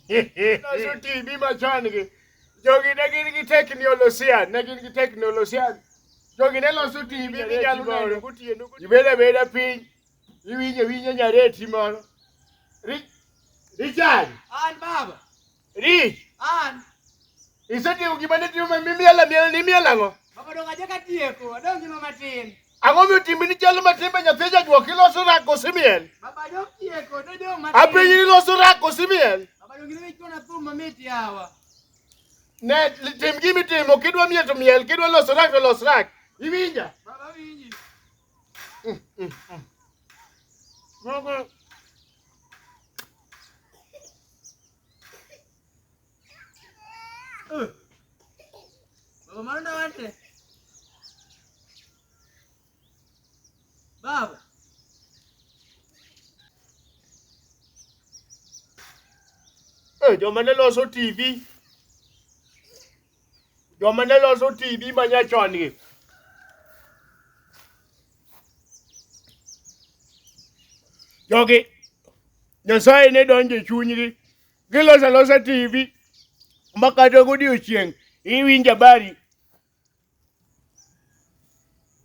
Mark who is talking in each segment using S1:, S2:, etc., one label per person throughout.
S1: Loso TV machon gi. Jogi ne gin gi technologian. Jogi ne loso TV minyalo neno gotieno. Ibeda beda piny. Iwinjo nyareti moro. Richard.
S2: An baba.
S1: Rich.
S2: An.
S1: Isetimo gima ne timo miela ngo.
S2: Baba dong aja katieko, adong gima matin.
S1: Ang'o mitimo ni chalo matin be nyathi jajuok iloso rako simiel.
S2: Baba dong tieko, dong matin.
S1: Apiny ni loso rako simiel.
S2: Baba dong gima ikona thum mamit yawa.
S1: Ne tim gimi timo kidwa miel to miel, kidwa loso rak to los rak. Iwinja?
S2: Baba winji. Baba mana nawate? Baba.
S1: Joma ne loso TV. Joma ne loso TV manyachon gi. Jogi, Nyasaye ne donjo e chunygi. Giloso TV. Makata godiochieng' iwinjo habari.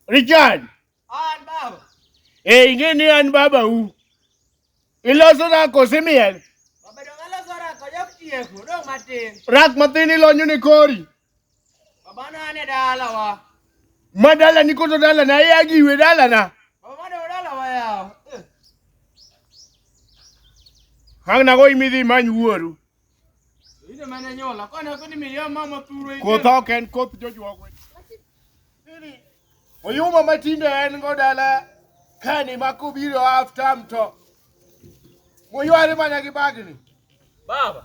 S1: Richard.
S2: An baba.
S1: Ing'e ni an baba u. Iloso rako simiel.
S2: Baba dong aloso rako jok tieko, dong matin.
S1: Rak matin ilonyo ni kori.
S2: Baba nane dala wa.
S1: Madala ni koto dala na iya giwe dala na.
S2: Baba mana dala wa yawa.
S1: Hang na go imidhi many wuoru.
S2: Ine mana nyola, kona kuni milion mama turo ite.
S1: Kotho ken koth jojuok. Oyuma matinde en go dala kani makobiro half term to. Moyware mana gi bagni.
S3: Baba.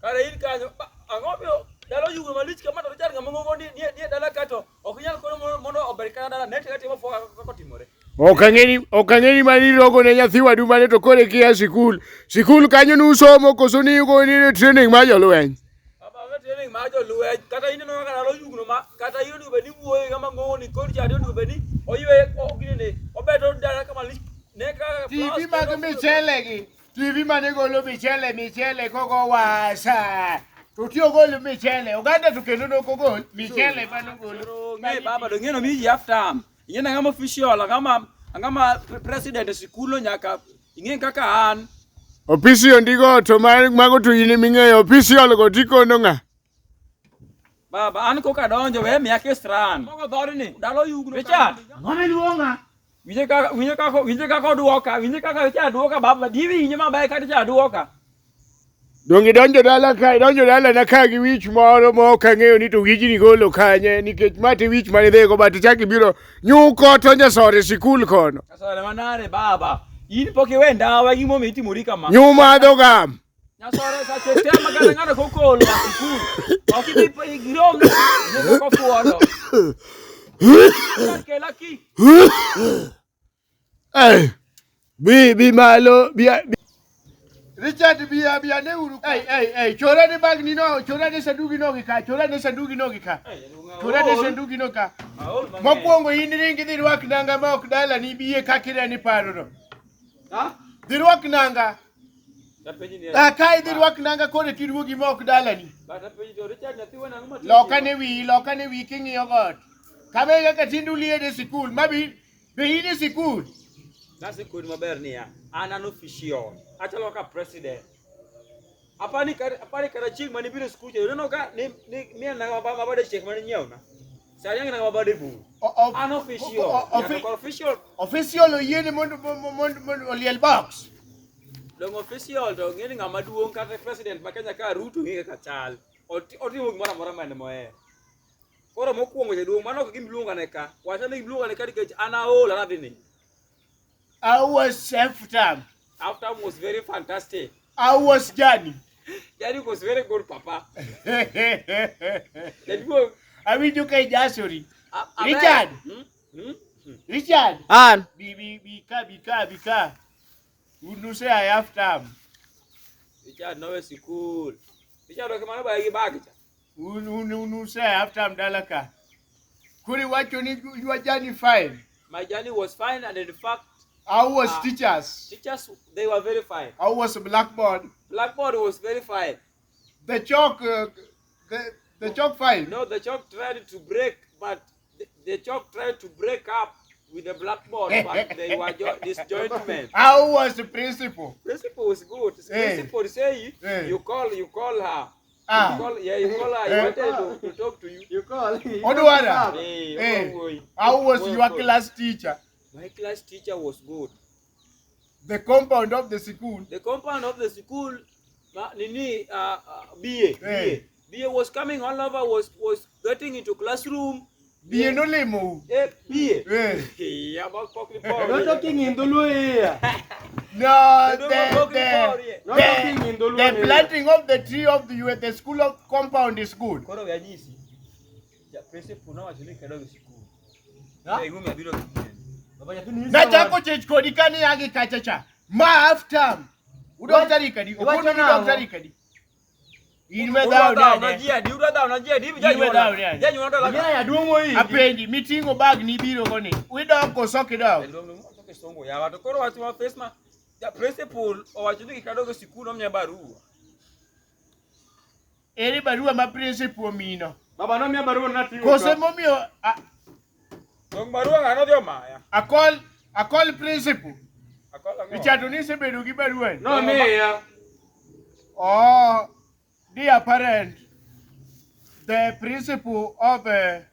S3: Kare in kanyo ang'obio dalo yugo malich kama to Richard ng'amongo ni dala kato ok nyal kono mondo oberkana dala net timo foka kotimore.
S1: Okang'eni mani rogo ne nyathi wadu mane to kore kia sikul. Sikul kanyo nusomo koso ni yugo ni training ma jolweny.
S3: Baba training ma jolweny kata in no dalo yugo ma kata yoni beni wuoye kama ng'ongo ni kod chadi oni beni oywe ogine obedo dala kama lich ne ka
S1: TV mag michele gi. TV mane golo michele koko wasa. To tiyo golo michele. Oganda to kendo no kogol michele mano golo.
S3: Ngai baba do ngeno mi half time. Ing'e ng'ama official ng'ama president sikulo nyaka ing'e kaka an.
S1: Official ndigo to mago to in ming'eyo official go tikono ng'a.
S3: Baba an koka donjo we miya kistran. Mogo dhorni dalo yugno. Richard.
S2: Ngome luonga.
S3: Winje kaka oduoka. Winje kaka Richard duoka baba. Diwi inye maber kata Richard duoka.
S1: Dongi donjo dala na ka gi wich moro mo ka ng'eyo ni to wijni golo kanye nikech mati wich mane dhego but chaki biro nyuko to nyasore sikul kono.
S3: Kasore manare baba. In poki we ndawa gimo mitimori kama.
S1: Nyuma dhogam.
S3: Nyasore sache tema kana ngana kokolo na sikul. Okidi pa igrom ne ko fuodo. Kelaki.
S1: Bi malo bi Richard bia ne uru. Chora ne bagni no, chora ne sandugi no gi ka, chora ne sandugi no gi ka. Chora ne sandugi no ka. Mokwongo in ringi dhi rwak nanga ma ok dala ni biye kakira ni paro no.
S3: Ha?
S1: Dhi rwak nanga. Kai dhi rwak nanga kore kiruogi ma ok dala ni.
S3: Bata penji to Richard nyathi wana ng'ama.
S1: Loka ne wi king'iyo got. Kabe kaka tindu liede sikul, mabi be in sikul.
S3: Nasi kod maber niya. An official. Achalo ka president. Apani kara chieng mani biro skuche. Uneno ka ni mien na mabade chek mani nyiew na. Sayang na mabade bu. An official.
S1: Official oyene mondo oliel box.
S3: Dong official to ngeni ng'ama duong kata president ma Kenya ka Ruto ng'e kaka chal. Otimo gimoro amora mane moe. Koro mokwongo jaduong mano ok gimiluonga ne ka. Wacha ni gimiluonga ne ka nikech an aol anadhi ni.
S1: I was half time.
S3: Half time was very fantastic.
S1: I was Johnny.
S3: Johnny was very good, Papa.
S1: I mean, you can just sorry. Richard. Richard.
S3: An.
S1: Bika. You say I have time.
S3: Richard, no is cool. Richard, okay, man, buy bag.
S1: You say I have time, Dalaka. Could you watch you are Johnny fine?
S3: My journey was fine, and in fact,
S1: How was teachers?
S3: Teachers, they were very fine.
S1: How was blackboard?
S3: Blackboard was very fine.
S1: The chalk, the chalk fine.
S3: No, the chalk tried to break, but the chalk tried to break up with the blackboard, but they were disjointment.
S1: How was the principal?
S3: Principal was good. Principal say you call her. You call her. You wanted to talk to you.
S2: You call.
S1: How was your class teacher?
S3: My class teacher was good.
S1: The compound of the school.
S3: The compound of the school, BA was coming all over, was getting into classroom.
S1: BA no lemo.
S3: BA.
S2: Not talking in Dulu here.
S1: No, the planting of the tree of the school of compound is good. Na chako chechkodi kani yagi kachacha. Ma half term. Udokta kadi. Okono udokta kadi. Inwe dao ne. Apendi meeting bag ni biro koni. We don't go sock it out. Eri barua ma principal mino.
S2: Baba no mia barua na tiwo.
S1: Kose momio I call principal. Richard Onise bedu gi barua.
S2: No me ya.
S1: Oh, dear parent, the principal of the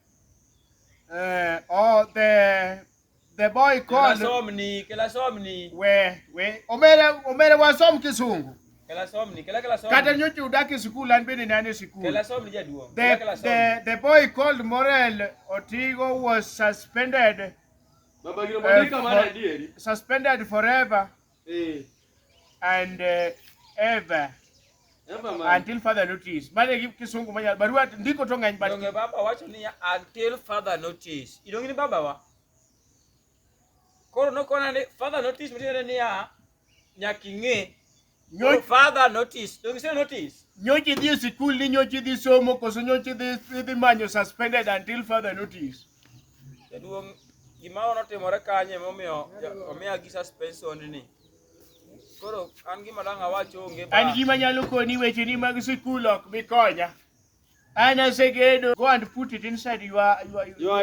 S1: boy called
S3: Kelasomni.
S1: where omere wasom kisungu.
S3: Kelasomni.
S1: Kata nyochi udaki school and been in any school.
S3: Kelasomni jaduo.
S1: The boy called Morel Otigo was suspended. Suspended forever and ever. Until further notice. Mane give kisungu manya barua ndiko tonga nyibati.
S3: Donge baba wacho ni until further notice. Idongi ni baba wa. Koro no kona ni further notice mtene ni ya nyakinge. Further notice. Dongi say notice.
S1: Nyochi this school ni nyochi this somo koso nyochi this manyo suspended until further notice.
S3: Jaduong gimao notimore kanye momiyo omiya gi suspension ni. Koro an gima dang awacho onge ba.
S1: An gima nyalo koni weche ni mag school ok bi konya. Ana segedo go and put it inside you are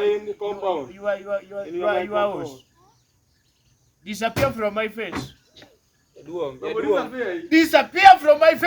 S2: in the compound.
S1: You are house. Disappear from my face.
S3: Jaduong.
S1: Disappear from my face.